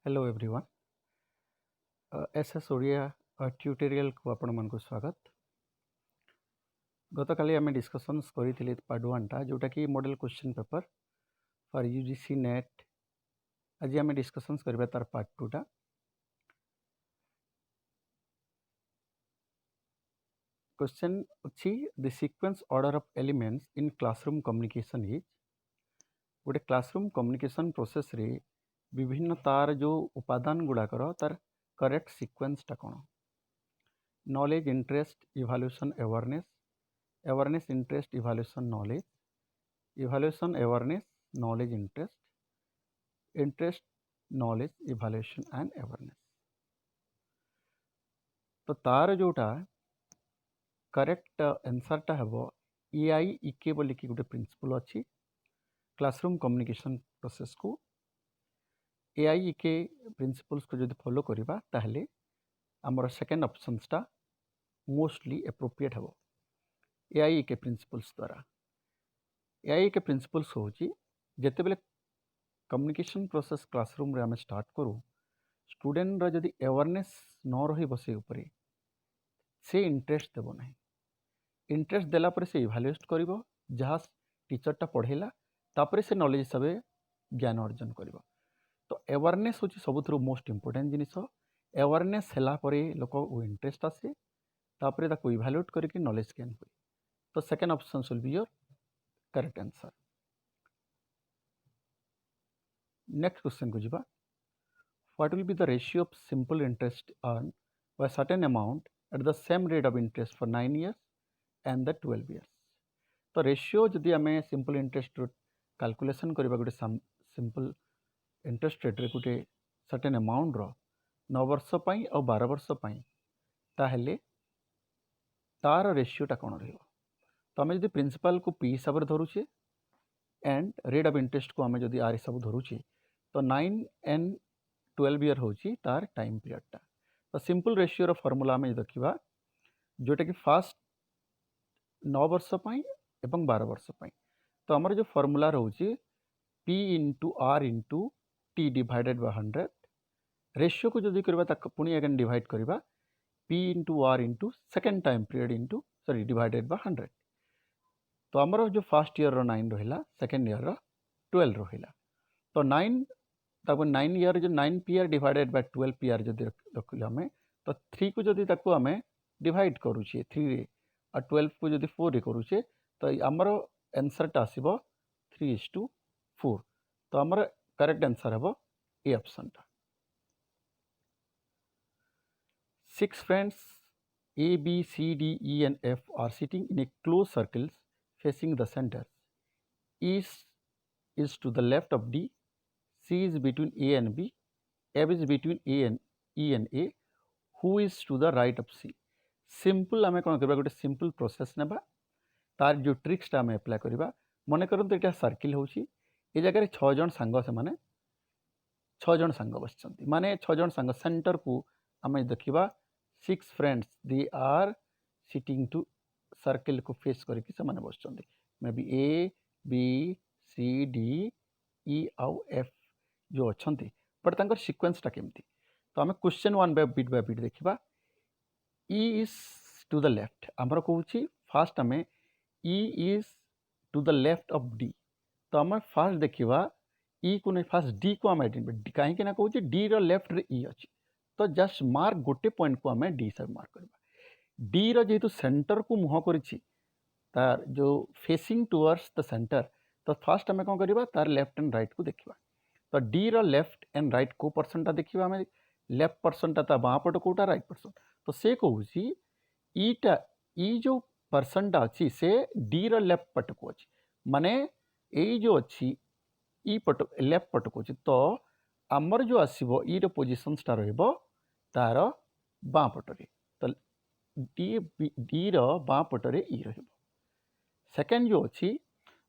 Hello everyone SS Odia tutorial को आपण मन को स्वागत। गत काली आम डिस्कसन्स करी पार्ट 1 टा जोटा कि model question paper for UGC net. आज आम डिस्कसन्स करबा तार पार्ट 2 टा। क्वेश्चन अछि the sequence order of elements in classroom communication is. गोटे क्लासरूम कम्युनिकेशन प्रोसेस रे विभिन्न तार जो उपादान गुड़ाकर तार करेक्ट सीक्वेंस टा कौन। Knowledge, interest, evaluation, awareness, awareness, interest, evaluation, knowledge, evaluation, awareness, knowledge, interest, interest, knowledge, evaluation and awareness. तो तार जोटा करेक्ट आंसर टा हेबो EIEK बोली कि गोटे प्रिंसिपल अच्छी क्लासरूम कम्युनिकेशन प्रोसेस को। EIEK प्रिंसिपल्स को जब फॉलो करिबा ताहले हमर सेकंड ऑप्शंस टा मोस्टली एप्रोप्रिएट हेबो EIEK प्रिंसिपल्स द्वारा। EIEK प्रिंसिपल्स होची जेते बेले कम्युनिकेशन प्रोसेस क्लासरूम रे हम स्टार्ट करू, स्टूडेंट रा जदि अवेयरनेस न रही बसे ऊपर से इंटरेस्ट देबो नहीं। इंटरेस्ट देला पर से इवैल्यूएट करिवो जहाँ टीचरटा पढ़ेला, तापर से नॉलेज हिसाब ज्ञान अर्जन करिवो। तो अवेयरनेस होची सबुथुरु मोस्ट इंपोर्टेंट जिनिस। अवेयरनेस हैला परे लोक वो इंटरेस्ट आसे, तापर ताको इवैल्यूएट करके नॉलेज गेन हुए। तो second option will be your correct answer. Next question को जीवा। What will be the ratio of simple interest earn by certain amount at the same rate of interest for 9 years and the 12 years। तो ratio जदि आम simple interest calculation करबा गोटे simple interest rate रे गोटे certain amount रो 9 वर्ष पई और 12 वर्ष पई, ताहेले तार रेशियोटा कौन रहिबो। तो आम जदि प्रिंसिपल को पी हिसाब से धरुचे एंड रेट ऑफ इंटरेस्ट को आम जदि आर हिसाब धरुचे, तो 9 and 12 year होची तार टाइम पीरियडटा। तो सिंपल रेशियो रो फॉर्मूला आम देखिबा जोटा कि फास्ट 9 वर्ष पई एवं 12 वर्ष पई। तो आमर जो फॉर्मूला रोचे P into R into T divided by 100। Ratio को जदि करबा ताक पुनी अगेन डिवाइड करबा P into R into second time period into divided by 100। तो आमर जो फर्स्ट ईयर रो 9 रहिला, सेकेंड ईयर रो 12 रहिला। तो 9 ताको 9 ईयर जो 9 PR डिवाइडेड बाय 12 PR जदि रखिले हमें, तो 3 को जदि ताको हमें डिवाइड करूचे 3 रे और 12 को जदि 4 रे करूचे, तो आमर आंसर टा आसीबो 3:4। तो आमर करेक्ट आंसर हेबो ए ऑप्शन टा। 6 friends A, B, C, D, E and F are sitting in a closed circles facing the center. E is to the left of D, C is between A and B, F is between A and E and A, who is to the right of C। Simple आम कौन करबा गोटे simple process नेबा, तार जो ट्रिक्सटा आम apply करबा। मन करंतु एटा सर्किल होची, ए जगह 6 जन सांग से माने 6 जन सांग बसचंती, माने 6 जन सांग सेंटर को आम देखिबा 6 friends they are sitting to circle को फेस करके से माने बसचंती। May be A, B, C, D, E आउ F जो अच्छंती, बट तांकर सीक्वेंसटा केमती। तो आम क्वेश्चन 1 बाय बिट देखिबा। E is to the left आमर कहूँ फास्ट आम E is to the left of D। तो आम फास्ट देखा E को नहीं, फास्ट D को आम आइडेंटिफाई कहीं कहूँ D रो लेफ्ट रे E अच्छी। तो जस्ट मार्क गोटे पॉइंट को आम D सब मार्क करवा। D रो जेहेतु सेंटर को मुह कर तार जो फेसिंग टुवर्ड्स द सेंटर, तो फास्ट आम कौन करवा तार लेफ्ट एंड राइट को देखा। तो D रो लेफ्ट एंड राइट को पर्सनटा देखा आम, लेफ्ट पर्सनटा ता बाँ पट कोटा राइट पर्सन। तो से कहूँ ईटा ई जो पर्सनटा अच्छी से D रो लेफ्ट पट को अच्छी, माने यही जो अच्छी ई पट लेफ्ट पट को अच्छी। तो आमर जो आसो ई रो पोजिशनटा रहिबो तार बाँ पटरे। तो डी रो बाँ पटरे ई रहिबो। सेकेंड जो अच्छी,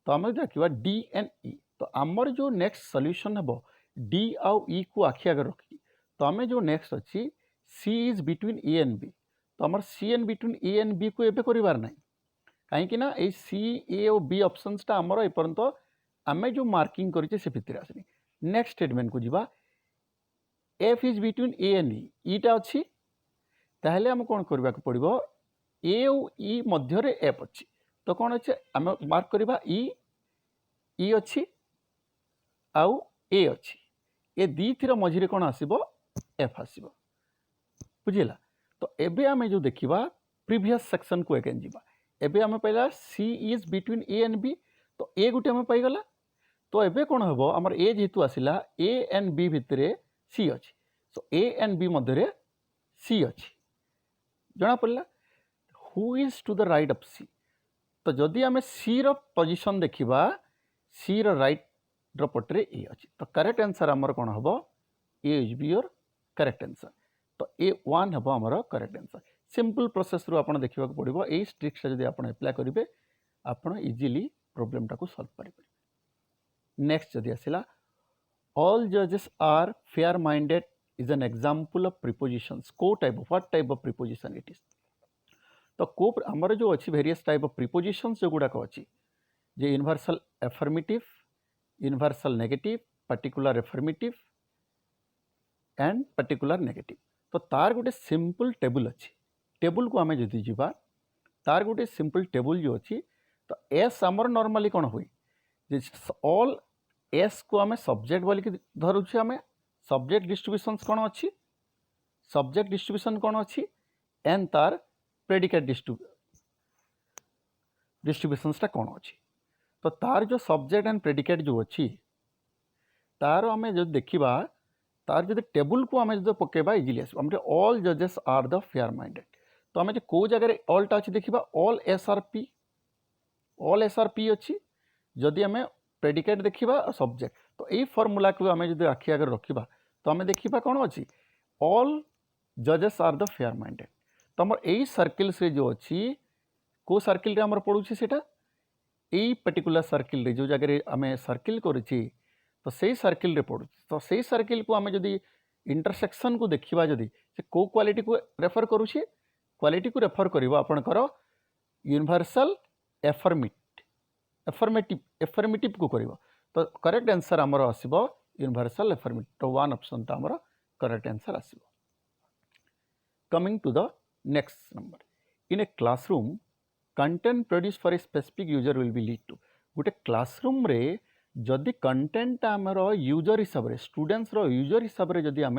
तो आम देखा D and E। तो आमर जो नेक्स्ट सॉल्यूशन हेबो D आउ E को आखि आगे रखी। तो आम जो नेक्स्ट अच्छी C is between A and B। तो आमर C and between A and B को एबे करिवार नहीं, कहीं ना ये C, A और B ऑप्शंसटा आमर एपर्यंत आम जो मार्किंग करें से भितर आसनी। नेक्स्ट स्टेटमेंट को जीवा। F is between A and ईटा अच्छी ताहले आम कौन करने को पड़ो ए और ई मध्य एफ अच्छी तो कौन अच्छे आम मार्क करवा ई अच्छी आउ ए अच्छी ए दी थीर मझे कौन आसब एफ आसब बुझेगा। तो एबे आम जो देखा प्रीवियस सेक्शन को एगेन जीवा एबे आम पाइला C is between A and B तो ए गोटे आम पाइगला तो एबे कौन हम आमर ए जेहेतु आसला ए एंड बी भितर सी अच्छी सो ए एंड बी मध्य सी अच्छी जना पड़ा who is to the right of C तो जदि आम सी रो पोजीशन देखा सी रो राइट रो पटरे ए अच्छी तो करेक्ट आंसर आमर कौन हम A is B your correct answer तो ए वन हम आमर करेक्ट आंसर सिंपल प्रोसेस रू आपन देखा पड़ो यही ट्रिक्स जब आप एप्लाय करेंगे आप इजिली प्रोब्लेम टाको सॉल्व करेंगे। नेक्स्ट जदि आसला ऑल जजेस are fair minded is an example of prepositions को type of what type of preposition it is तो को आमर जो अच्छी वेरियस टाइप ऑफ प्रीपोजिशंस जो गुड़ाक अच्छी जे universal affirmative universal negative particular affirmative and particular negative तो तार गोटे सिंपल टेबल अच्छी टेबल को आम जदि जीवा तार गोटे सिंपल टेबल जो अच्छी तो एस आमर नॉर्मली कौन हुए ऑल एस को आम सब्जेक्ट बोल धरुचे आम सब्जेक्ट डिस्ट्रीब्यूशन कौन अच्छी सब्जेक्ट डिस्ट्रीब्यूशन कौन अच्छी एंड तार प्रेडिकेट डिस्ट्रीब्यूशंस कौन अच्छी तो तार जो सब्जेक्ट एंड प्रेडिकेट जो अच्छी तार आम जो देखा तार जो टेबल को आम जो पकेबा इजिली आस ऑल जजेस आर द फेयर माइंडेड तो आम जो कौ जगह ऑलटा अच्छी देखा ऑल एस आर पी अच्छी जदि आम प्रेडिकेट देखा सब्जेक्ट तो यही फर्मूला को आम जो आखि आगे रखा तो आम देखा कौन अच्छी ऑल जजेस आर द फेयर माइंडेड तो आम यही सर्किल्स जो अच्छी को सर्किल आम पड़ूँ से यही पर्टिकुलर सर्किल जो जगह आम सर्किल करुच्छे तो सही सर्किल रे पड़ू तो सही सर्किल को आम जदि इंटरसेक्शन को देखा जदि से को क्वालिटी को रेफर करुच्छे क्वालिटी को रेफर कर आपणकर यूनिवर्सल एफर्मेटिव को कर तो करेक्ट आंसर आमर आसब यूनिवर्सल एफर्मेटिव तो वन ऑप्शन तो आमर करेक्ट आंसर आसब। Coming to the next number in a classroom content produce for a specific user will be lead to गोटे क्लासरूम रे जदि कंटेंट आमर यूजर हिसाब से स्टूडेंट्स रो यूजर हिसाब से जदि आम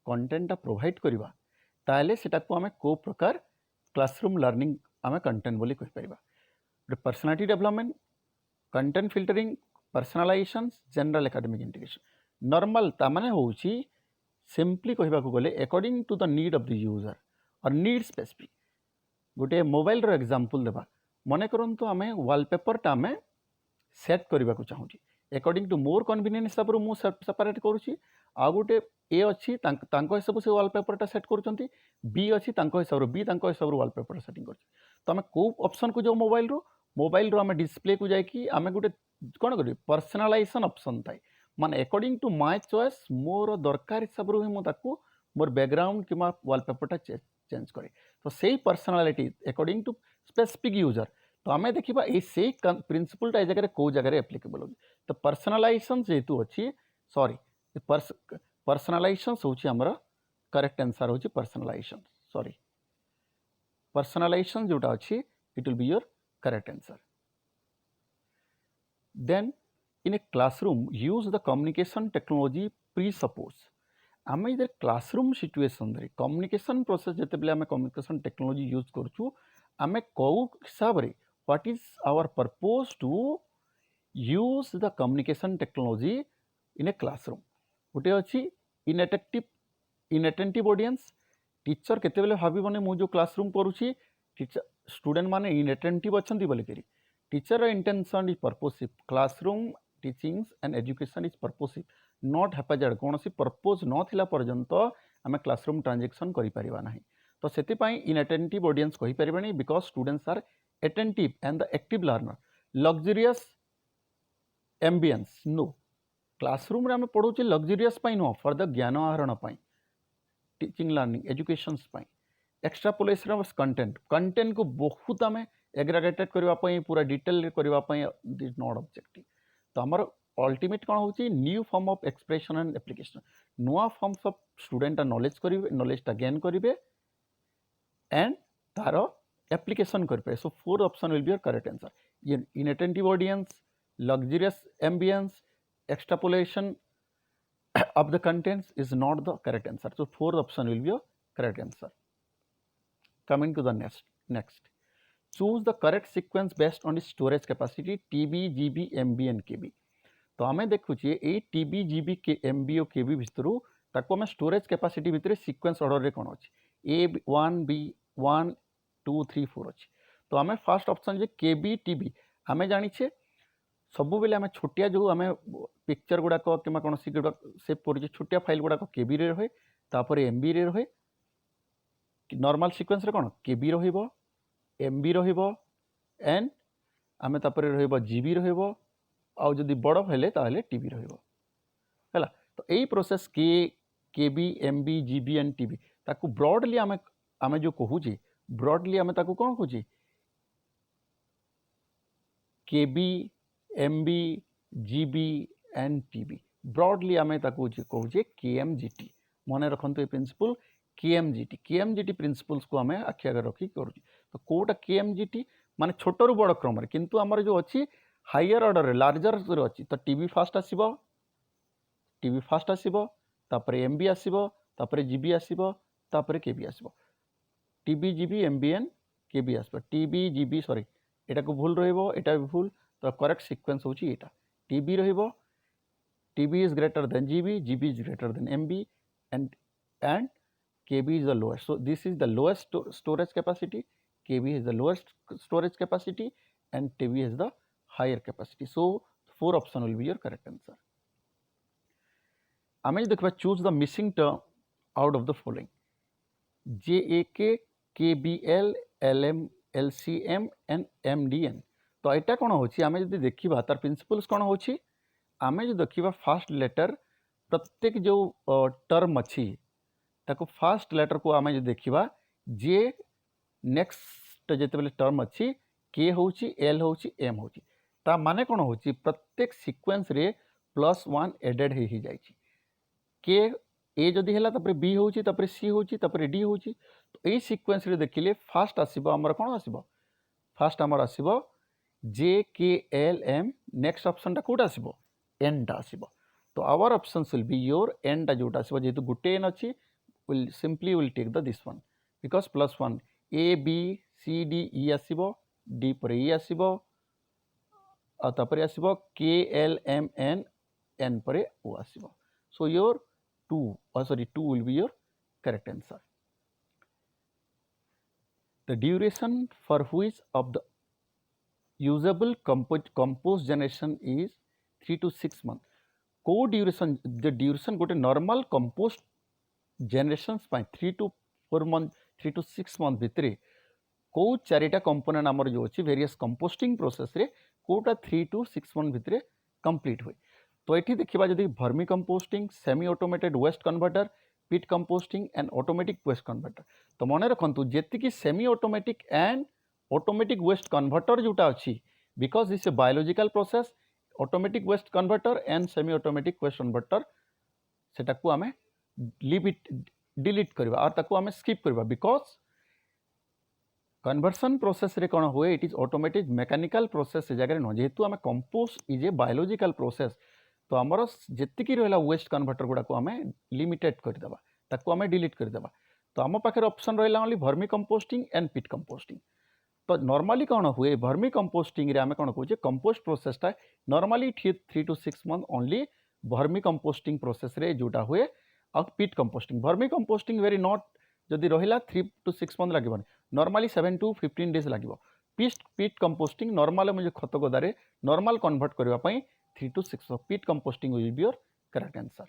कंटेंट प्रोवाइड करवा ताले सेटा को आम को प्रकार क्लासरूम लर्निंग आम कंटेंट बोली कहि परिबा गोटे personality development content filtering personalization general academic integration normal तामाने होउची सिंपली कहबा को गले according to the need of the user और नीड स्पेसिफिक गोटे मोबाइल रो एग्जांपल देबा मने करंतु आमे वॉलपेपर टा आमे सेट करबा को चाहूची अकॉर्डिंग टू मोर कन्वीनियंट हिसाब रो मु सेपरेट करूची आ गोटे ए अच्छी तांको हिसाब से वॉलपेपर टा सेट करूचंती बी अच्छी तांको हिसाब रो बी तांको हिसाब रो वॉलपेपर सेटिंग करची तो आमे को ऑप्शन को जो मोबाइल रो आमे डिस्प्ले को जाय कि आमे गोटे कोन करी पर्सनलाइजेशन ऑप्शन थाई माने अकॉर्डिंग टू माय चॉइस मोर दरकार हिसाब रो मु ताकू मोर बैकग्राउंड किमा वॉलपेपर टा चेंज करे तो सेही personality according to specific user तो आम देखा ये प्रिंसिपलटा ये जगह कौ जगह एप्लिकेबल हो तो पर्सनालाइजेशन जेहेतु अच्छी सॉरी पर्सनालाइजेशन हूँ करेक्ट आंसर हूँ पर्सनालाइजेशन सॉरी पर्सनालाइजेशन जोटा अच्छी it will be your correct answer. Then in a classroom use the communication technology presuppose आम इधर क्लासरूम सिचुएशन रे कम्युनिकेशन प्रोसेस जिते बेले आम कम्युनिकेशन टेक्नोलॉजी यूज करूँ आम कौ हिसाब से what is our purpose to use the communication technology in a classroom गोटे अच्छी inattentive audience टीचर केते बेले भाबने मु जो क्लासरूम करूची टीचर स्टूडेंट माने inattentive अछंती बोली करी teacher intention is purposive classroom teachings and education is purposive not haphazard कौन सी पर्पज न थिला पर्यंत आम क्लासरूम ट्रांजेक्शन करि परिबा नाही तो सेति पई inattentive audience कहि परिबानी because students are attentive and the active learner luxurious ambience no classroom रे हमें पढ़ोचे luxurious पाई नो for the ज्ञान आहरण पाई टीचिंग लर्निंग एजुकेशन पाई एक्सट्रापोलेशन ऑफ कंटेंट को बहुत आम एग्रागेटेड करने पूरा डिटेल करने दिस नॉट ऑब्जेक्टिव तो आमर अल्टीमेट कौन होची new form of expression and application नुआ फॉर्म्स ऑफ स्टूडेंट नॉलेज करिवे नॉलेजटा गेन करिवे एंड तार एप्लीकेशन करें सो 4 option will be your correct answer inattentive audience luxurious ambience extrapolation of the contents is not the correct answer so 4th option will be your correct answer coming to the next choose the correct sequence based on the storage capacity TB GB MB and KB तो आम देखुचे ये TB GB MB और KB भितर ताको आम storage capacity भितर sequence order रे कौन अच्छे A1 B1 2 3 4 अच्छे तो आम फर्स्ट ऑप्शन जे KB TB आम जाचे सब बेले आम छोटिया जो आम पिक्चर गुड़ाक कि कौन सी गुड़ा सेव कर छोटिया फाइल गुड़ाक केबी रे रहे तापर एमबी रे रहे नॉर्मल सीक्वेंस रे कौन केबी रहिबो एमबी रहिबो एंड आम तापर रहिबो जीबी रहिबो आउ जदि बड़ हेले ताहले टीबी रहिबो हैला तो यही process KB MB GB and TB ताकू ब्रॉडली आम जो कहूचे ब्रॉडली आम ताकू कौन कहूचे KB MB GB and TB broadly आम कहूचे केएमजीटी मन रखु ये प्रिंसिपल केएमजीटी प्रिंसिपल्स को आम आखि आगे रखी करूँ तो कौटा केएमजीटी माने छोट रु बड़ क्रम किंतु आमर जो अच्छी हायर ऑर्डर लार्जर अच्छी तो टीबी फास्ट आसो तापर एमबी आसो तापर जीबी आसो तापर केबी आसो टीबी जीबी एमबी एंड केबी आसो टीबी जीबी सॉरी एटा को भूल रहिबो एटा भी भूल तो करेक्ट सीक्वेंस होची एटा टीबी रहिबो TB is greater than GB GB is greater than MB and KB is the lowest. So this is the lowest storage capacity, KB is the lowest storage capacity and TB is the higher capacity. So 4 option will be your correct answer. आम देखा choose the missing term out of the following JAK, KBL, LM, LCM and MDN. तो यहाँ कौन होची आम जो देखा तार प्रिंसिपल्स कौन होची आम जो देखा फास्ट लेटर प्रत्येक जो टर्म अच्छी ताको फास्ट लेटर को आम जो देखा जे नेक्स्ट जिते टर्म अच्छी के होची एल होची एम होची ता माने कौन होची प्रत्येक सीक्वेंस रे +1 एडेड हो जाए के ए जदि है तापर बी होची तापर सी होची तापर डी होची तो यही सीक्वेंस रे देखिले फास्ट आसीबो हमर कौन आसीबो फास्ट हमर आसीबो जे के एल एम नेक्स्ट ऑप्शन टा कोटा आसीबो एन टा आसीबो तो our options will be your एन टा जोटा आसीबो जेतु गुटे एन अच्छी will take the this one because +1 A B C D E आसीबो D पर E आसीबो और तापर आसीबो K L M N N पर O आसीबो so your 2 will be your correct answer. The duration for which of the usable compost generation is 3 to 6 months. को duration the duration गोटे normal compost generations 3 to 4 month 3 to 6 month भितर कौ चारिटा component आमर जो अच्छी various composting process रे कोटा 3 to 6 मंथ भितर कंप्लीट हुए तो ये देखा जदि vermi composting semi automated waste converter pit composting and automatic waste converter तो मन रखु जी semi automatic and automatic waste converter जोटा अच्छी because it's a biological process automatic waste converter and semi automatic waste converter सेटा को आमे leave it delete करवा और ताको आमे स्किप करवा बिकॉज कन्वर्सन प्रोसेस रे कौन हुए it is automatic mechanical process से जगह न जेहेतु आमे compost is a biological process तो आमर जेतिकी रहा वेस्ट कन्वर्टर गुड़ा को आमे लिमिटेड करदेबा ताको आमे डिलीट करदेबा तो आम पाखे ऑप्शन रहा only vermicomposting and pit composting तो नॉर्मली कौन हुए भर्मी कंपोस्टिंग रे आमे कौन कहूँ कंपोस्ट प्रोसेसटा normally 3 to 6 month only vermicomposting process रे जोटा हुए और pit composting vermicomposting very not जदि रहा 3 to 6 मंथ लगे नॉर्मली 7 to 15 days लगे पिट कंपोस्टिंग नॉर्मल मुझे खत गदारे नॉर्मल कन्वर्ट करने 3 to 6 months pit composting will be your correct answer.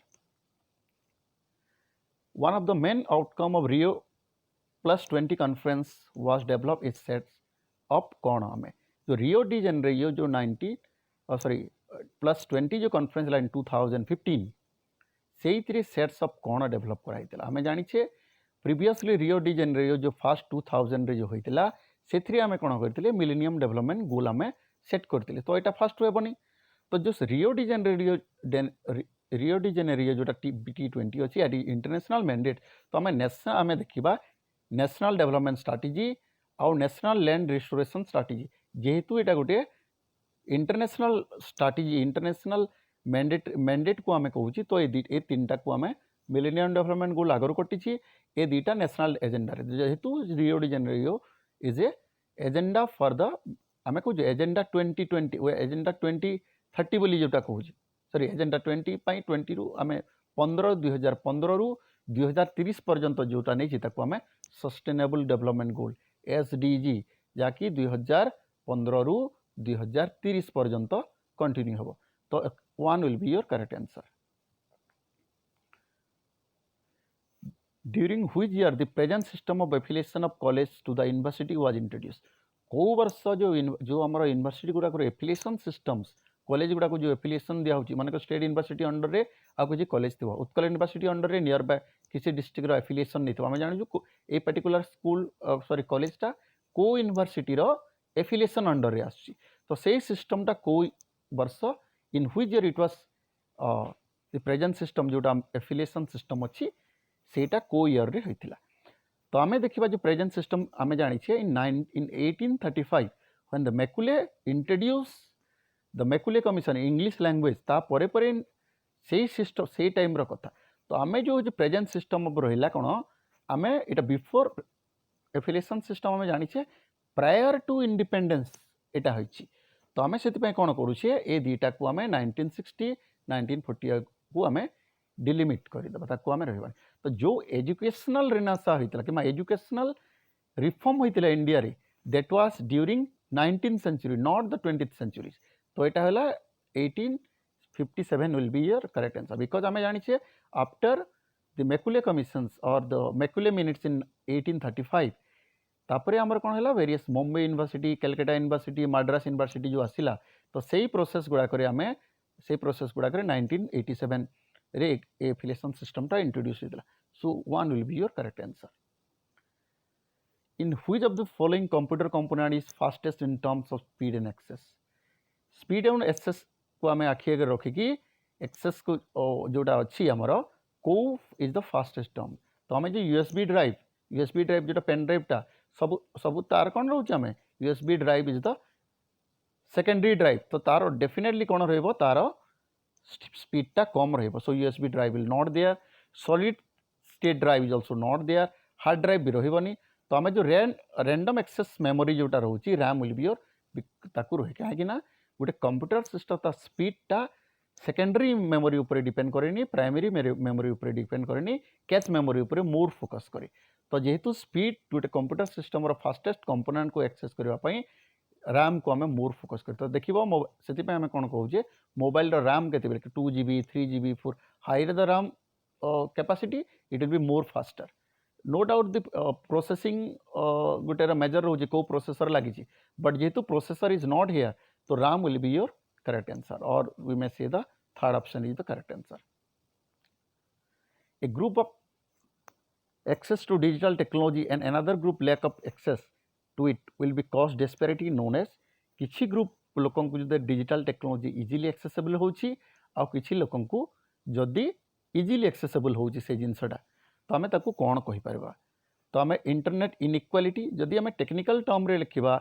One of the main outcome of Rio +20 conference was developed is sets of कौन हमें जो Rio de Janeiro जो +20 जो conference in 2015 से sets of कौन develop कराई आम जाचे प्रीवियसली रियो डी जेनेरियो जो फर्स्ट 2000 रे जो होता से आम कौन करते मिलेनियम डेवलपमेंट गोल आम सेट करते तो यहाँ फास्ट हेनी तो जो रियो डी जेनेरियो जोटा T20 अच्छी एट इंटरनेशनल मैंडेट तो आम देखा नेशनल डेवलपमेंट स्ट्राटेजी आउ नेशनल लैंड रिस्टोरेशन स्ट्राटेजी जेहेतु यहाँ गोटे इंटरनेशनल स्ट्राटेजी इंटरनेशनल मैंडेट को आम कहूँ तो ये तीन टाक आम मिलेनियम डेवलपमेंट गोल आगु कटी ए दुईटा नेशनल एजेंडा जेहेतु Rio de Janeiro is a agenda for the आम कहूँ एजेंडा 2020 एजेंडा 2030 बोली जोटा कहूँ सॉरी एजेंडा 20 20 रु आम 2015 रु 2030 पर्यंत जोटा नहीं आम सस्टेनेबल डेवलपमेंट गोल SDG जहाँकि 2015 रु 2030 पर्यंत कंटिन्यू हम तो 1 will be your correct answer. During which year the present system of affiliation of college to the university was introduced? कौ वर्ष जो आम यूनिवर्सिटी गुड़ाक एफिलिएशन सिस्टम्स कॉलेज गुड़ाक जो एफिलिएशन दिखाई मानक स्टेट यूनिवर्सिटी अंडर रे आउ किसी कॉलेज थी उत्कल यूनिवर्सिटी अंडर रे नियर बाय किसी डिस्ट्रिक्ट एफिलिएशन नहीं आम जानू ए पर्टिकुलर स्कूल सॉरी कॉलेजटा को यूनिवर्सिटी एफिलिएशन अंडर रे आसुची तो से सिस्टमटा कौ वर्ष in which year it was the present system जोटा एफिलिएशन सिस्टम अच्छी सेटा को ईयर रे होइथिला तो आमे देखिबा जो प्रेजेंट सिस्टम आमे जानि छे इन 1835 when the Macaulay introduce the Macaulay commission English language ता परे परे से सिस्टम से टाइम रो कथा तो आमे जो प्रेजेंट सिस्टम अब रहिला कोन आमे एटा बिफोर एफिलिएशन सिस्टम आमे जानि छे प्रायर टू इंडिपेंडेंस एटा होइछि तो आमे सेति पय कोन करू छे ए दीटा को आमे 1960 1940 को आमे डिलिमिट कर देबा ताको आमे रहबा तो जो एजुकेशनल रिनासा होइतला कि एजुकेशनल रिफॉर्म होइतला इंडिया रे that was during 19th century not the 20th century तो एटा हला 1857 will be your correct answer because आमे जानि छे आफ्टर द मैकुले कमिशंस और द मैकुले मिनिट्स इन 1835 तापरे हमर कोन हला various Mumbai university Calcutta university Madras university जो आसिला तो सेही प्रोसेस गुडा करे आमे सेही प्रोसेस गुडा करे 1987 रे एफिलिएशन सिस्टम टा इंट्रोड्यूस होइतला so 1 will be your correct answer. In which of the following computer component is fastest in terms of speed and access speed and access को आमे आखि आगे रखी कि एक्सेस को जोटा अच्छी हमर को इज द फास्टेस्ट टर्म तो आमे जो यूएसबी ड्राइव जोटा पेन ड्राइव टा सब सब तार कोन रहउछ आमे USB drive is the secondary drive तो तार डेफिनेटली कोन रहइबो तार स्पीड टा कम रहिबो so USB drive will not there solid state drive is also not there hard drive भी रहिबोनी तो आमे जो रैंडम एक्सेस मेमोरी जोटा रहउची रैम विल बी योर ताकू रहे काहे कि ना गोटे कंप्यूटर सिस्टम ता स्पीड टा सेकेंडरी मेमोरी ऊपर डिपेंड करेनी प्राइमरी मेमोरी ऊपर डिपेंड करेनी कैच मेमोरी ऊपर मोर फोकस करे तो जेहेतु स्पीड गोटे कंप्यूटर सिस्टम रो फास्टेस्ट कंपोनेंट को एक्सेस करबा पई रैम को आम मोर फोकस कर तो देखो से आम कौन कहे मोबाइल रैम के 2GB 3GB 4 higher the RAM capacity it will be more faster no doubt the processing गोटे मेजर रोचे कौ प्रोसेसर लगी बट जेहेतु प्रोसेसर इज नॉट हियर तो RAM will be your correct answer और we may say the third option is the correct answer. A group of access to digital technology and another group lack of access to it will be cause disparity known as किछि group लोकन को जदि digital technology easily accessible होछि आ किछि लोकन को जदि easily accessible होछि से जिनसडा तो आमे ताको कोन कहि परबा तो आमे इंटरनेट इनइक्वालिटी जदि आमे टेक्निकल टर्म रे लिखिबा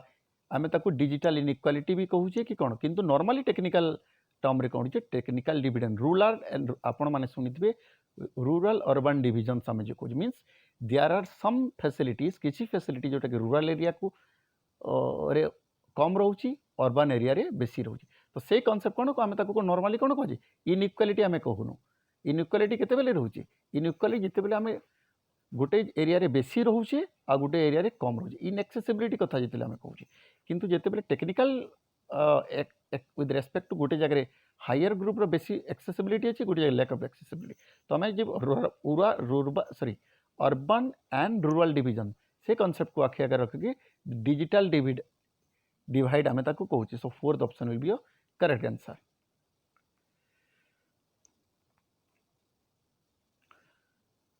आमे ताको डिजिटल इनइक्वालिटी भी कहूछे कि कोन किंतु नॉर्मली टेक्निकल टर्म रे कहूछे टेक्निकल डिविजन रूरल एंड आपण माने सुनिथिबे रूरल अर्बन डिविजन आमे जो कहूछ means there are some facilities किछि फैसिलिटी जोटा कि रूरल एरिया को रे कम रोची अर्बन एरिया रे बेसी रोची तो से कॉन्सेप्ट कोन को आमे ताको नॉर्मली कोन कहूछे इनइक्वालिटी आमे कहूनु इनइक्वालिटी केते बेले रोची इनइक्वालिटी जिते बेले आमे गोटे एरिया रे बेसी रोचे आ गोटे एरिया रे कम रोचे इनएक्सेसिबिलिटी कथा जिते आमे कहूछे किंतु जेते बेले टेक्निकल विथ रेस्पेक्ट टू गोटे जगह हायर ग्रुप रो बेसी एक्सेसिबिलिटी अछि गोटे लैक ऑफ एक्सेसिबिलिटी तो आमे जे अर्बन एंड रूरल डिवीजन से कॉन्सेप्ट को आखि आगे रखिकी डिजिटल डिवाइड आमे ताको कहूची so fourth option will be your correct answer.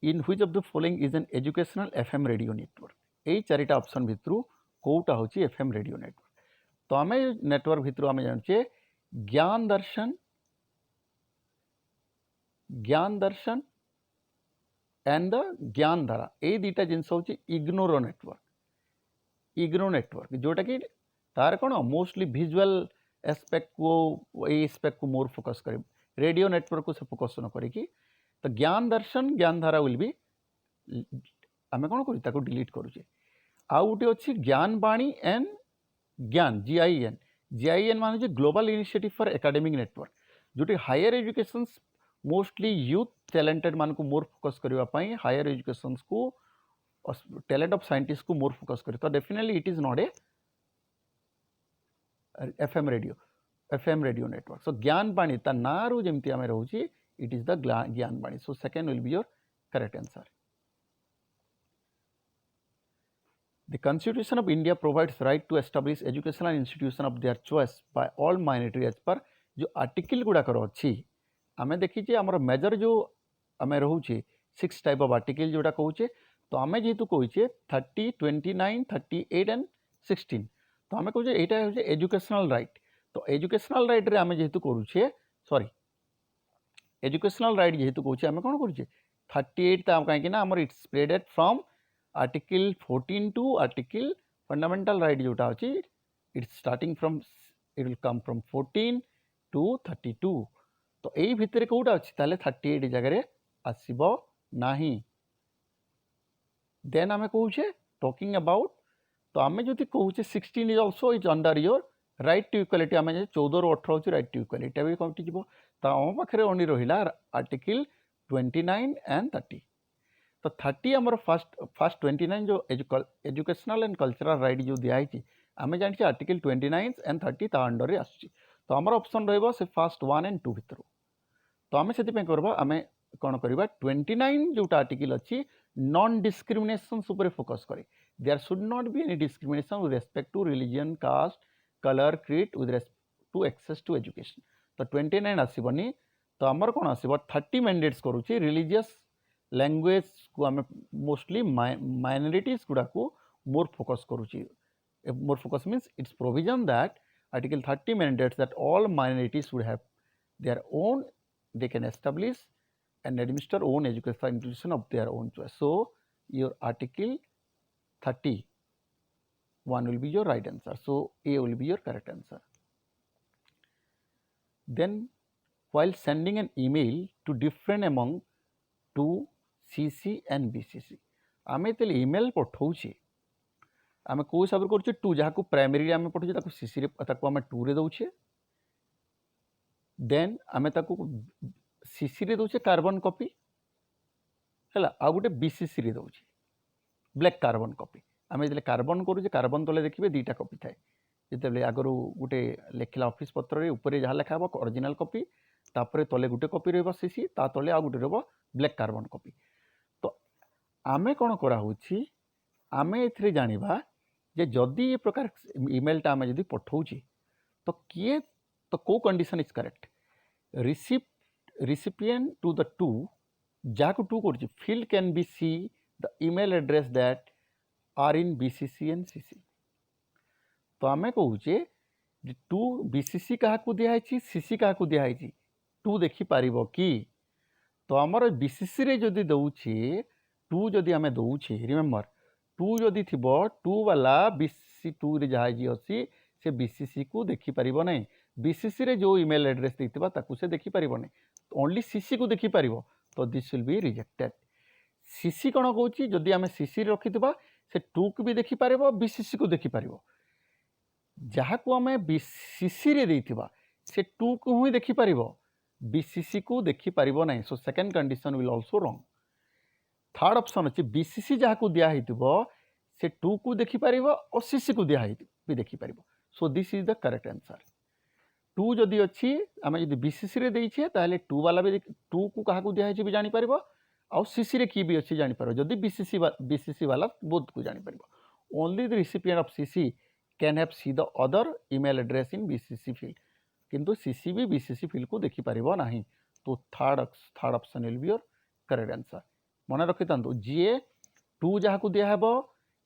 In which of the following is an educational FM radio network एई चारिटा ऑप्शन भितरु कोउटा होची एफएम रेडियो नेटवर्क तो आमे नेटवर्क भितरु आमे जानचे ज्ञान दर्शन एंड द ज्ञान धारा ये दुटा जिनस हूँ इग्नोर नेटवर्क जोटा कि तार कौन मोस्टली विजुअल एस्पेक्ट को एस्पेक्ट को मोर फोकस कर रेडियो नेटवर्क को से फोकस न करी तो ज्ञान दर्शन ज्ञान धारा विल बी आम कौन कर डिलीट करुचे आउ गोटे अच्छी ज्ञान बाणी एंड ज्ञान GIN मान global initiative for academic network जोटी higher education mostly youth talented मान को मोर फोकस करने हायर एजुकेशन को टैलेंट ऑफ साइंटिस्ट को मोर फोकस करे तो definitely it is not a FM radio network so Gyan Vani ता ना रू जमती आम रोचे इट इज द ज्ञान बाणी so second will be your correct answer The Constitution of India provides right to establish educational institution of their choice by all minority as per जो article गुड़ाक अच्छी आम देखीचे आमर मेजर जो आम रोचे 6 टाइप ऑफ आर्टिकल जोटा कहे तो आम जेहेतु कहे 30, 29, 38 एंड 16 तो आम कहे यहाँ हूँ एजुकेशनल राइट तो एजुकेशनल राइट रे आम जेहेतु करुचे सॉरी एजुकेशनल राइट जेहेतु कहे आम कौन करुचे 38 कहीं आमर it's spreaded from article 14 to article fundamental right जोटा अच्छी it's starting from it will come from 14 to 32 तो यही भितर कौटा अच्छी ताले 38 जगह आसब नाही देन आम कहे टॉकिंग अबाउट तो आम जो कहे 16 is also is under your right to equality आम 14 रू 18 अच्छी राइट टू इक्वालिटी भी कटिज तो आम पाखे ओनली रहा आर्टिकल 29 एंड 30 तो 30 आमर फास्ट 29 जो एजुकेशनल एंड कल्चरल राइट जो दिखाई आम जानी आर्टिकल 29 एंड 30 ता अंडर रे आसुची तो आमर ऑप्शन रहिबो से फास्ट 1 एंड 2 भितर तो आम से करबा आम कौन करवा 29 जोटा आर्टिकल अच्छी नॉन डिस्क्रिमिनेशन सुपर फोकस करे there should not be any discrimination with respect to religion caste colour creed with respect to access to education तो 29 आसबनी तो आमर कौन आसब 30 मैंडेट्स करुच्ची रिलीजियस लैंग्वेज को आम मोस्टली माइनॉरिटीज गुड़ा को मोर फोकस करुच्ची more focus means its provision that article 30 mandates that all minorities should have their own they can establish and administer own educational institution of their own choice so your article 31 will be your right answer so A will be your correct answer then while sending an email to different among to CC and BCC आम ये email पठाऊे आम कौ हिसाब से करुचे 2 जहाँ को primary आम पठाऊे सीसी आम 2 रे दौचे देन आम सीसी रे दौचे कार्बन कॉपी है आ गोटे BCC रे दौचे ब्लैक कार्बन कॉपी आम जो कार्बन करुचे कार्बन तले देखिए 2टा कॉपी थाए जिते आगर गोटे लिखला ऑफिस पत्र ऊपर जहाँ लिखा ओरिजिनल कॉपी तापर तले गोटे कॉपी रही सीसी ता तले आ गोटे रहा ब्लैक कार्बन कॉपी तो आमे कौन कराऊँगी आमे ए जानिबा जे जदि ये प्रकार ईमेलटा आमे जदि पठाऊँचे तो किए तो को condition is correct recipient to the to जहाँ टू कर field can be see the email address that are in BCC and CC तो आमे कहूचे टू BCC क्या दिखाई CC क्या दिखाई टू देखिपार कि तो आमर BCC रे जदि दौचे 2 जदि आमे दौचे रिमेम्बर 2 जदि थी 2 वाला BCC 2 रे जहाँ अच्छी से BCC को देखिपार ना BCC रे जो ईमेल एड्रेस देता ताकू से देखिपार ना ओनली CC को देखिपार तो this will be rejected CC कौन कौच जदि आम CC रखी से 2 को भी देखिपार BCC को देखिपार जहाँ को आम BCC रे देइथिबा से 2 को ही देखिपार BCC को देखिपार ना so second condition will also wrong third option अच्छे BCC जहाँ को दिया से 2 को देखिपार और CC को दिया भी देखिपार so this is the correct answer 2 जदि अच्छी आम जब BCC रे देइछे ताले 2 वाला भी 2 को क्या दिया भी जानीपर आउ CC रे की भी अच्छी जानीपर जदि BCC वाला बोथ को जानीपर only the recipient of CC can have see the other email address in BCC field किंतु CC भी BCC फील्ड को देखिपार ना तो third option will be your correct answer मन रखी था जी 2 जहाँ को दिया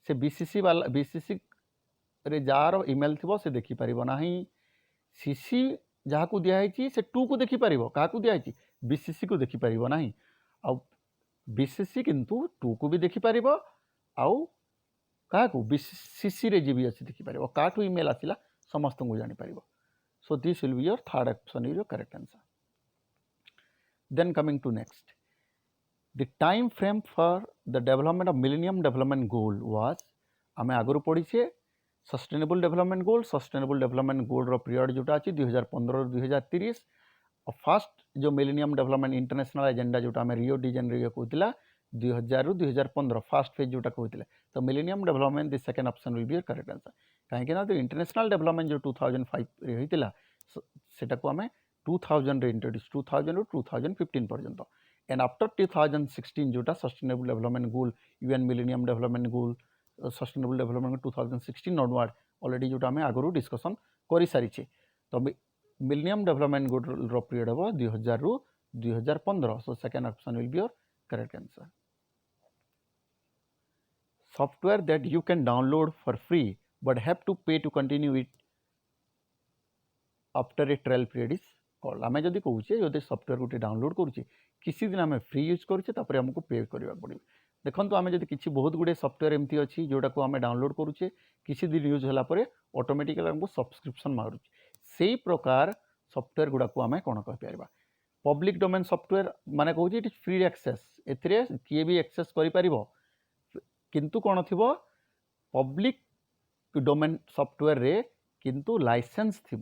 से BCC वाला BCC रे जार ईमेल थी से देखिपार ना CC जहाँ को दिखाई से 2 को देखिपर क्या दिखाई बीसीसी को देखिपर ना आ बीसीसी किंतु 2 को भी देखिपर आउ क्या बीसीसी रे जी भी अच्छी देखिपर क्या इमेल आसला समस्त को जापर so this will be your third option is your correct answer then coming to next the time frame for the development of millennium development goal was आम आगु पढ़ीचे सस्टेनेबल डेवलपमेंट गोल रो पीरियड जोटा अच्छी 2015 2030 और फास्ट जो millennium development international agenda जोटा आम रियो डी जेनेरो कहला 2000 रू 2015 फास्ट फेज जोटा कहते तो millennium development the second option will be your correct answer कहीं ना तो इंटरनेशनल डेवलपमेंट जो 2005 रे होइतिला सेटा को आम 2000 रे इंट्रोड्यूस 2000 रू 2015 पर्यंत एंड आफ्टर 2016 जोटा sustainable development goal UN millennium development goal sustainable development 2016 onward already जोटा आम आगु डिस्कसन कर सारी तो मिलेनियम डेवलपमेंट गोल रो पीरियड हम 2000 रू 2015 so second option will be your correct answer software that you can download for free but have to pay to continue it after a trial period is called आम जब कहे जो software गोटे download करुचे किसी दिन आम फ्री यूज करुचे आमको पे करने पड़े देखो आम जब किसी बहुत गुड़े सॉफ्टवेयर एमती अच्छी जोटा को आम डाउनलोड करुचे किसी दिन यूज होगापर ऑटोमेटिकली आमको सब्सक्रिप्शन मारुचे से प्रकार सॉफ्टवेयर गुड़ा को आम कौन कहीपर पब्लिक डोमेन सॉफ्टवेयर माने कहूँ इट इज फ्री एक्सेस ए किए भी एक्सेस कर किंतु कौन थी पब्लिक डोमेन सॉफ्टवेयर रे किंतु लाइसेंस थी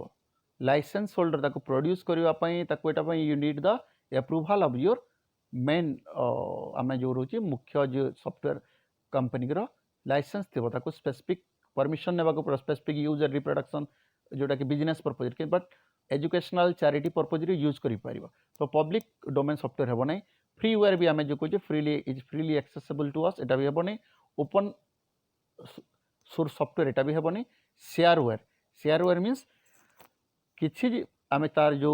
लाइसेंस होल्डर ताको प्रोड्यूस करने you need the approval of your main आम जो रोचे मुख्य जो सॉफ्टवेयर कंपनी लाइसेंस थी ताको स्पेसिफिक परमिशन ने स्पेसिफिक यूज एंड रिप्रोडक्शन जोटा कि business purpose but educational charity purpose use कर तो पब्लिक डोमेन सॉफ्टवेयर हेब ना फ्रीवेयर भी आम जो कहे फ्रीली एक्सेसिबल टू अस एटा भी हेब ना ओपन सोर्स सॉफ्टवेयर एटा भी हेब ना शेयरवेयर मीन्स किसी आम तार जो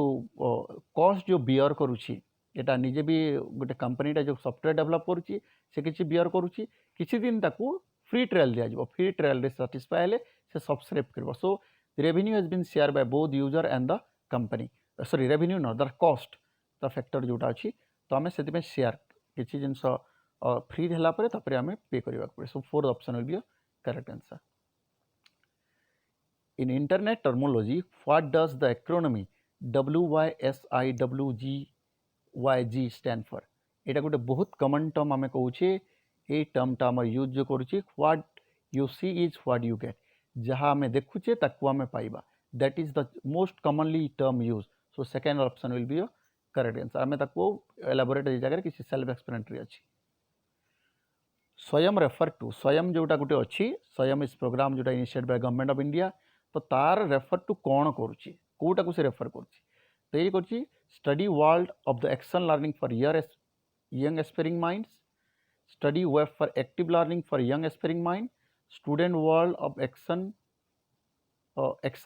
कॉस्ट जो बियर करुच्ची एटा निजे भी गोटे कंपनीटा जो सॉफ्टवेयर डेवलप करुच्ची से किसी बियर करुच्ची किसी दिन ताकू फ्री ट्रायल दिया फ्री ट्रायल रे सैटिस्फाई हेले से सब्सक्राइब कर so revenue has been share by both user and the company sorry revenue not the cost the factor जोटा अच्छी तो आम से शेयर किसी जिन फ्री है आम पे करने पड़े so fourth option will be correct answer In internet terminology, what does the acronym WYSIWGYG stand for? एटा गोटे बहुत कमन टर्म आम कहे ये टर्मटा आम यूज जो करुचे what you see is what you get जहाँ आम देखुचे ताकू आम पाइबा that is the most commonly term use so second option will be your correct answer आम ताकू एलाबोरेट जगह किसी सेल्फ एक्सप्लेनेटरी अच्छी स्वयं रेफर टू स्वयं जोटा गोटे अच्छी स्वयं इज प्रोग्राम जोटा initiated by government of India तो तार रेफर टू कौन करुच्ची कौटा को से रेफर करुच्ची तो ये कर study world of the action learning for young aspiring minds study web for active learning for young aspiring mind student world of action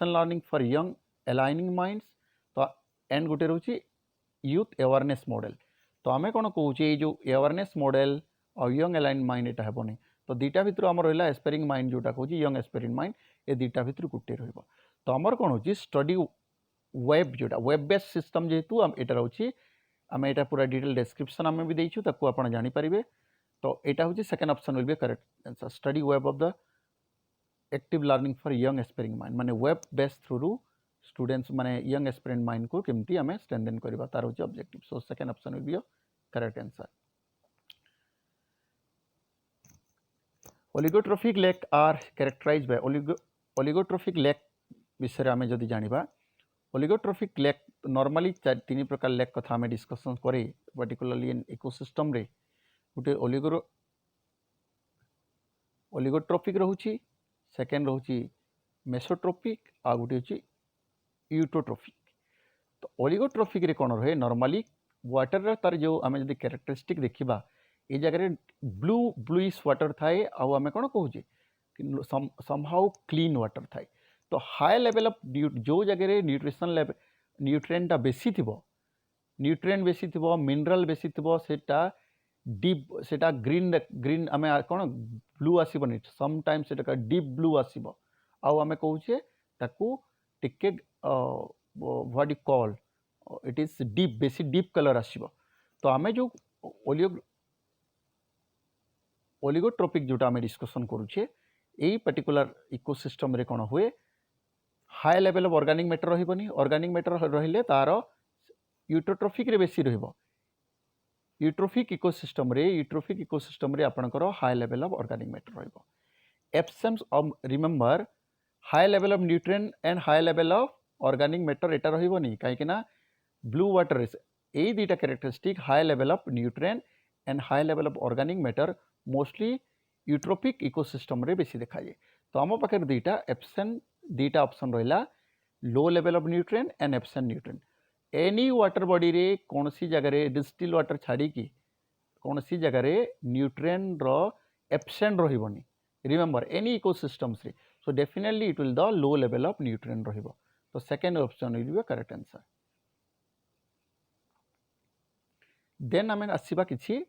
learning for young aligning minds तो and गोटे रोचे youth awareness model तो आम कौन कहे जो awareness model और young align mind एटा हेबनी तो दुटा भितर आम रहा एस्पायरिंग माइंड जोटा कहे यंग एस्पायरिंग माइंड ए दुटा भितर गोटे रही तो आमर कौन हो स्टडी वेब जोटा वेब बेस्ड सिस्टम जेहेतु यहाँ रोचे आम यहाँ पूरा डिटेल डिस्क्रिप्शन आम भी देचु ताकू आप जानीपारे तो यहाँ हूँ second option will be correct answer study web of the active learning for young aspiring mind माने वेब बेस्ड थ्रू स्टूडेंट्स माने यंग एस्पायरिंग माइंड को केमती आम स्ट्रेंथेन करवा तार हूँ objective so second option will be correct answer oligotrophic lake are characterize by oligotrophic lake विषय आम जदि जाना ओलिगोट्रोफिक लेक नॉर्मली तीन प्रकार लेक कथा आम डिस्कसन करे पर्टिकुलरली इन इकोसिस्टम रे गोटे ओलिगोट्रोफिक रोची सेकेंड रोची मेसोट्रोफिक आ गोटे हूँ यूटोट्रोफिक तो ओलिगोट्रोफिक रे कौन रहे नॉर्मली वाटर तार जो आम जब कैरेक्टरिस्टिक देखा ये जगह ब्लूइश वाटर थाए आम कौन कहे समहाउ क्लीन वाटर थाए तो हाई लेवल ऑफ जो जगह न्यूट्रिशन लेवल न्यूट्रिएंटा बेसी थी न्यूट्रिएंट बेसी थी मिनरल बेसी थी सेटा डीप सेटा ग्रीन ग्रीन आम कौन ब्लू आसबनी समटाइम्स डीप ब्लू आसब आम कहे ताकू टिके what you call it is deep बेसी डीप कलर आसो। तो आम जो ओलिगोट्रोपिक जोटा आम डिस्कसन करुचे यही पर्टिकुलर इकोसिस्टम रे कौन हुए high level of organic matter रही ऑर्गेनिक मैटर रहिले तार यूट्रोट्रोफिक रे बेसी रहिबो यूट्रोफिक इकोसिस्टम रे आपनकर high level of organic matter रहिबो absence of remember high level of nutrient and high level of organic matter एटा रहिबोनी काहे ना ब्लू वाटर यही दुटा characteristic high level of nutrient and high level of organic matter mostly eutrophic ecosystem रे बेसी देखा जाए। तो आम पाखे दुटा ऑप्शन रहा लो level of nutrient and absent nutrient any water body रे कौन सी जगह डिस्टिल वाटर छाड़ी की कौन सी जगह न्यूट्रिएंट रो एब्सेंट रहिबोनी रिमेंबर एनी इकोसिस्टम्स रे so definitely it will the low level of nutrient रहिबो। तो second option will be correct answer. Then आम आसवा किसी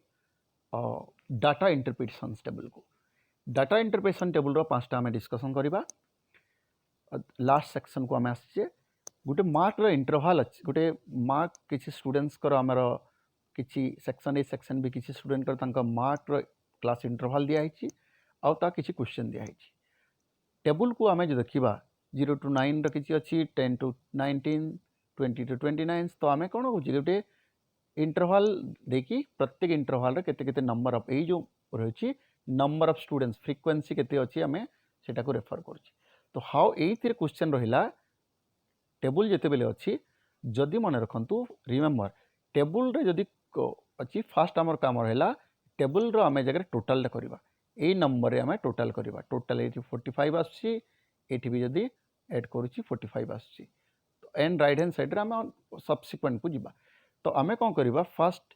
डाटा इंटरप्रिटेशन टेबल को डाटा इंटरप्रिटेशन टेबल रो पांचटा आम डिस्कसन करवा लास्ट सेक्शन को आम आसे गोटे मार्क रो इंटरवाल अच्छे गोटे मार्क किसी स्टूडेंट्स आमर किसी सेक्शन ए सेक्शन बी किसी स्टूडेंट मार्क रो क्लास इंटरवाल दिखाई आउ किसी क्वेश्चन दिखाई टेबल को आम जो देखा 0 to 9 रही अच्छी 10 to 19 20 to 29 तो आम कौन हो गोटे इंटरवाल देखी प्रत्येक इंटरवाल केते नंबर ऑफ यही जो रही नंबर ऑफ स्टूडेंट्स फ्रिक्वेंसी केते अच्छी आम सेटा को रेफर कर। तो हाउ यही क्वेश्चन रहा टेबल जिते बेले अच्छी जदि मन रखु रिमेंबर टेबल रे जदि अच्छी फास्ट आमर काम रहा टेबल रो आम जगह टोटाल करवा यही नंबर रे आम टोटाल करवा टोटाल ये 45 आसी भी जदि एड करुच्ची 45 आसी तो एंड राइट हैंड साइड आम सब्सिक्वेंट को जीवा। तो आम कौन करवा फास्ट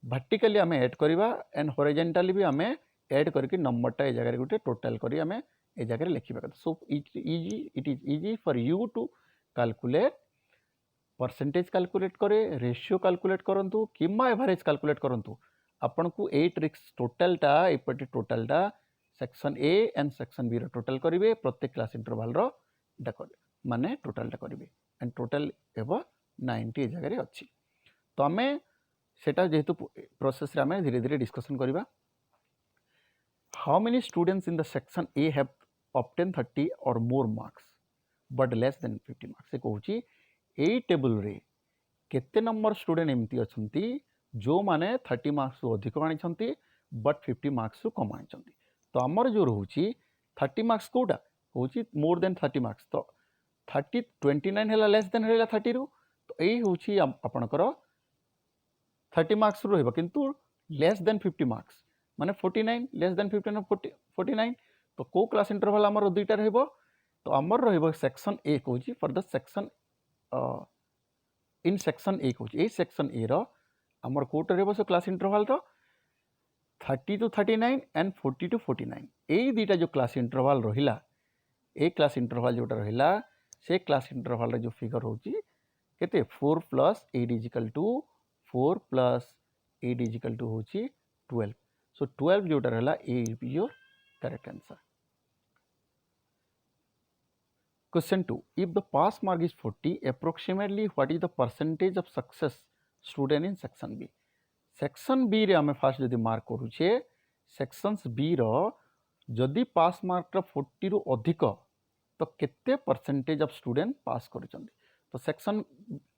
वर्टिकली आम एड करवा एंड हॉरिजॉन्टली भी आम एड करके नंबरटा ए जगह गोटे टोटाल करी आम ए जगह लिखा। So it is easy for you to calculate percentage calculate करे रेशियो कैलकुलेट करंतु किंबा एवरेज कैलकुलेट करंतु आपन को ए ट्रिक्स टोटालटा एपटे टोटालटा section A and section B रो टोटाल करिवे प्रत्येक क्लास इंटरवल रो माने टोटालटा करिवे एंड टोटाल एबो 90 जगह अच्छी। तो आम सेटा जेहेतु प्रोसेस रे आम धीरे धीरे डिस्कसन करवा how many students in the section A have obtain 30 और more marks but less than 50 marks से कहूँ यही टेबल रे केते नंबर स्टूडेंट एमती अच्छी जो माने 30 मार्क्स अधिक आनी बट 50 मार्क्स कम आनी। तो आमर जो रोचे 30 मार्क्स कौटा हूँ मोर देन 30 मार्क्स तो 29 है लेस देन रहा 30 रु तो यही हूँ आपणकर 30 मार्क्स रहा किंतु लेस देन 50 मार्क्स माने 49 लेस देन 50 49 तो कौ क्लास इंटरवल आमर दुईटा रहिबो तो आमर रहिबो सेक्शन ए कहूँ for the section in section A कहूँ ये सेक्शन ए रो आमर कोटा रहिबो सो क्लास इंटरवल रो 30 to 39 एंड 40 to 49 यही दुईटा जो क्लास इंटरवल रहिला ए क्लास इंटरवल जोटा रहिला से क्लास इंटरवल रे जो फिगर होची केते 4 plus 8 is equal to 4 plus 8 is equal to होची 12 सो 12 जोटा रहिला A is your correct answer. Question 2. If the pass mark is 40, approximately what is the percentage of success student in section B? Section B रे आमे fast जदि mark करूचे sections B रो जदि पास mark 40 रु अधिक तो केते परसेंटेज ऑफ स्टूडेंट पास करूचंदी। तो सेक्शन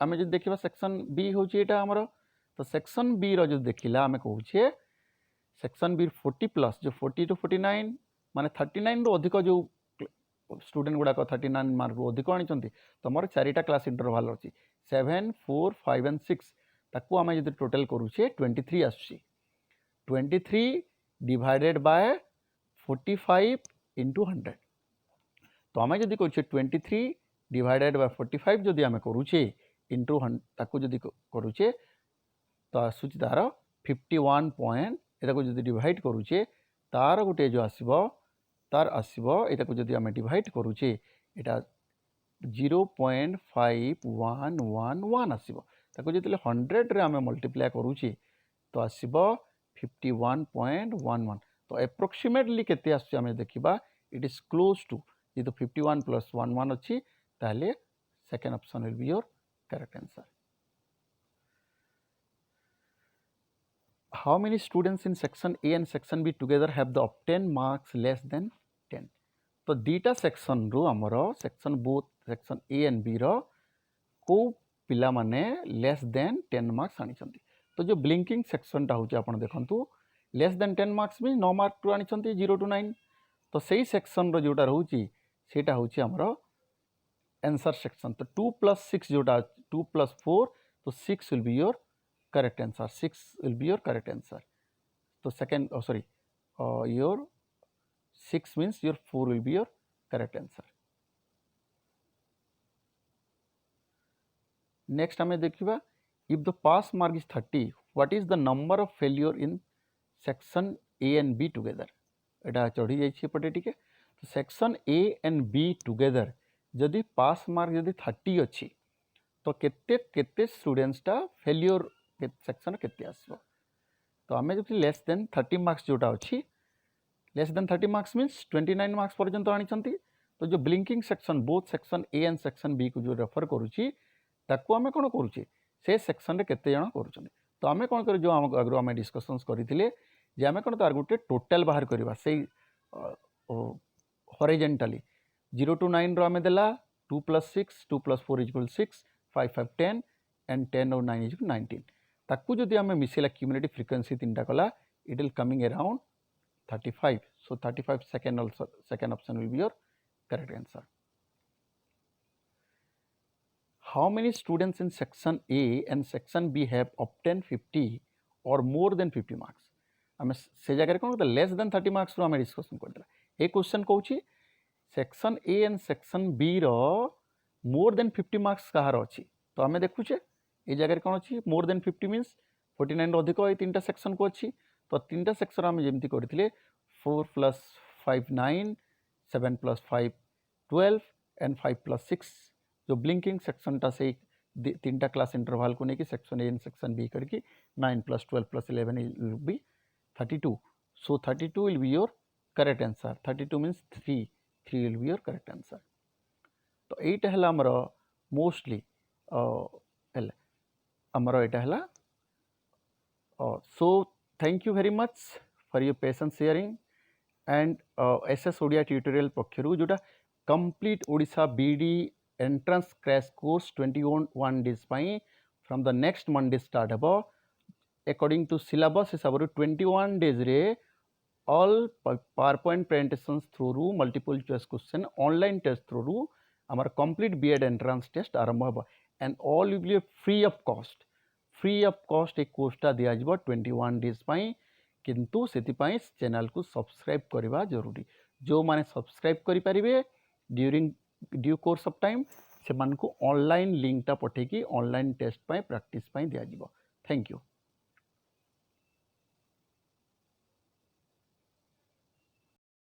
आमे जदि देखिबा सेक्शन B होची एटा हमरो तो सेक्शन B रो जो देखिला आमे कहूचे सेक्शन B 40 प्लस जो 40 to 49 माने 39 रु अधिक जो स्टूडेंट गुड़ाक 39 मार्क रु अधिक आनी तो मोर चारिटा क्लास इंटरवल अच्छी 7 4 5 एंड 6 ताकू आम जो टोटाल करुचे 23 आसुची 23 डिवाइडेड बाय 45 इंटू 100 तो आम जदि करुचे 23 डिवाइडेड बाय 45 जदि आम करुचे इंटू ताकू जदि करुचे तो आसूची तार 51 पॉइंट एटाको जदि डिवाइड करुचे तार गोटे जो आसीबो तार आसीबो एटाको जदि आम डिवाइड करुचे एटा 0.5111 आसीबो ताको जदि 100 रे आम मल्टीप्लाई करुचे तो आसीबो 51.11 तो एप्रोक्सीमेटली केते आसी आम देखिबा इट इज क्लोज टू ये तो 51 प्लस 11 अच्छी ताले Second option will be your correct answer. How many students in section A and section B together have the obtained marks less than 10? तो दीटा सेक्शन रु आमर section both section A and B रो को पिला माने less than 10 marks आनी चंती. तो जो ब्लिंकिंग सेक्शन टा होची आपण देखंतु लेस देन 10 मार्क्स में 9 मार्क टू आनी चंती 0 to 9. तो सही सेक्शन रो जोटा रहउची सेटा होची आमर आंसर सेक्शन. तो 2 + 6 जोटा 2 + 4 तो 6 will be your correct answer. 6 will be your correct answer. So second, your 6 means your 4 will be your correct answer. Next हमें देखिबा, if the pass mark is 30, what is the number of failure in section A and B together? एटा चढ़ी जाइछि पटे टिके. तो section A and B together जदि pass mark जदि 30 अछि तो केते स्टूडेंट्स टा फेल्योर सेक्शन केते आसबो. तो आमे जति लेस देन 30 मार्क्स जोटा अछि less than 30 marks means 29 marks पर्यंत आनी चंती. तो जो blinking section both section A and section B को जो रेफर करूची ताको आमे कोन करूची से सेक्शन रे केते जण करूचनी. तो आमे कोन कर जो आगरो आमे डिस्कशंस करिथिले जे आमे कोन तार गुटे टोटल बाहर करबा से हॉरिजॉन्टली 0 to 9 रो आमे देला 2 + 6 2 + 4 = 6 5 5 10 and 10 और 9 = 19. ताकू जदि आमे मिसेला क्यूमुलेटिव फ्रीक्वेंसी तीनटा कला it will coming around 35. So 35 second option will be your correct answer. How many students in section A and section B have obtained 50 or more than 50 marks? आमे से जगह कोन लेस देन 30 मार्क्स रो आमे discussion करतला. ए question कहूची section A and section B रो मोर देन 50 मार्क्स कहार अछि. तो आमे देखुचे ए जगह कोन अछि मोर देन 50 मींस 49 रो अधिक ए तीनटा सेक्शन को अछि. तो तीनटा सेक्शन आमे जेमति करथिले 4 + 5 9 7 + 5 12 and 5 + 6 जो ब्लिंकिंग सेक्शन टा से तीनटा क्लास इंटरवल को नेकी section A and section B करके 9 + 12 + 11 will be 32. So 32 will be your correct answer. 32 means 3 will be your correct answer. तो एटा हला हमर मोस्टली हमर एटा हला. So thank you very much for your patience sharing and SS Odia tutorial पक्षरु जोटा complete Odisha BEd entrance crash course 21 days पाई from the next Monday start हबो अकॉर्डिंग टू सिलेबस हिसाब रे 21 डेज रे all PowerPoint presentations through रु multiple choice question online test through रु हमर कंप्लीट बीएड एंट्रेंस टेस्ट आरंभ हबो and all will be free of cost एक कोर्सटा दिया जबो 21 डेज पाई. किंतु सेति पाई चैनल को सब्सक्राइब करबा जरूरी. जो माने सब्सक्राइब करि परिबे during due course of time से मान को ऑनलाइन लिंक टा पठे की ऑनलाइन टेस्ट पाई प्रैक्टिस पाई दिया जबो. Thank you.